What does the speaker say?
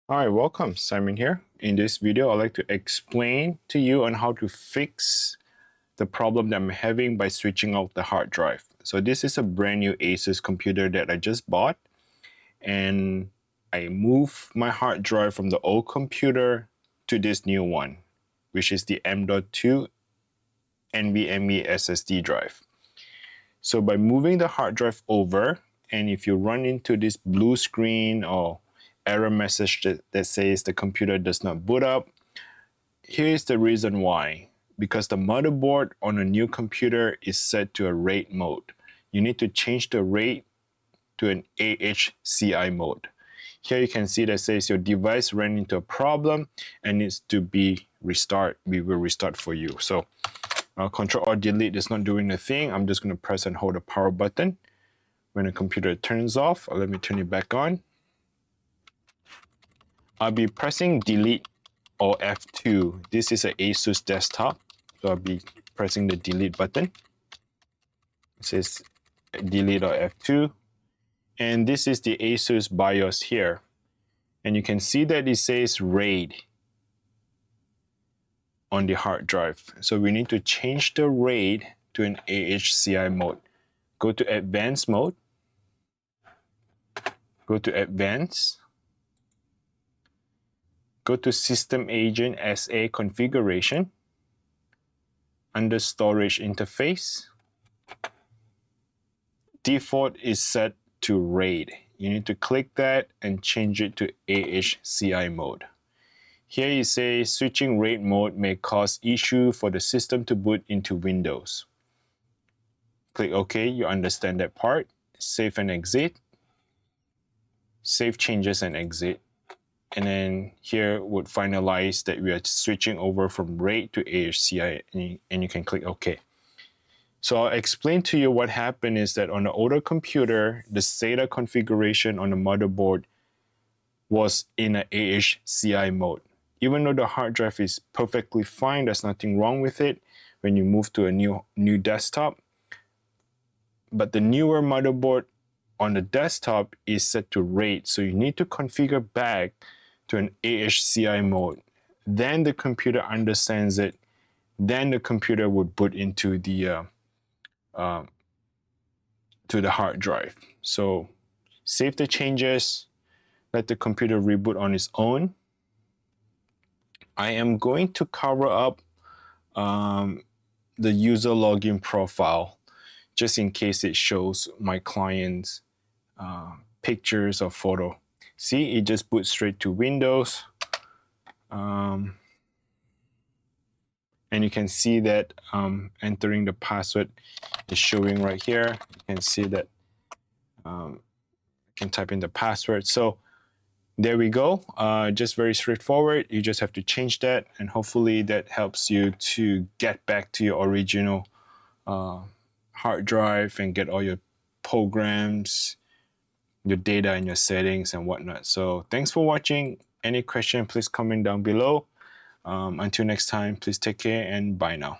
Hi, welcome. Simon here. In this video, I'd like to explain to you on how to fix the problem that I'm having by switching out the hard drive. So this is a brand new Asus computer that I just bought, and I moved my hard drive from the old computer to this new one, which is the M.2 NVMe SSD drive. So by moving the hard drive over, and if you run into this blue screen or error message that says the computer does not boot up, here's the reason why. Because the motherboard on a new computer is set to a RAID mode. You need to change the RAID to an AHCI mode. Here you can see that says your device ran into a problem and needs to be restored. We will restart for you. So Control or Delete is not doing the thing. I'm just going to press and hold the power button. When the computer turns off, let me turn it back on. I'll be pressing Delete or F2. This is an Asus desktop, so I'll be pressing the Delete button. It says Delete or F2. And this is the Asus BIOS here. And you can see that it says RAID on the hard drive. So we need to change the RAID to an AHCI mode. Go to Advanced mode. Go to Advanced. Go to System Agent SA Configuration. Under Storage Interface. Default is set to RAID. You need to click that and change it to AHCI mode. Here you say switching RAID mode may cause issue for the system to boot into Windows. Click OK, you understand that part. Save and exit. Save changes and exit. And then here would finalize that we are switching over from RAID to AHCI, and you can click OK. So I'll explain to you what happened is that on the older computer, the SATA configuration on the motherboard was in an AHCI mode. Even though the hard drive is perfectly fine, there's nothing wrong with it when you move to a new desktop. But the newer motherboard on the desktop is set to RAID, so you need to configure back to an AHCI mode. Then the computer understands it. Then the computer would boot into the to the hard drive. So save the changes, let the computer reboot on its own. I am going to cover up the user login profile just in case it shows my client's pictures or photo. See, it just boots straight to Windows. And you can see that entering the password is showing right here. You can see that I can type in the password. So there we go. Just very straightforward. You just have to change that, and hopefully that helps you to get back to your original hard drive and get all your programs, your data and your settings and whatnot. So thanks for watching. Any question, please comment down below. Until next time, please take care and bye now.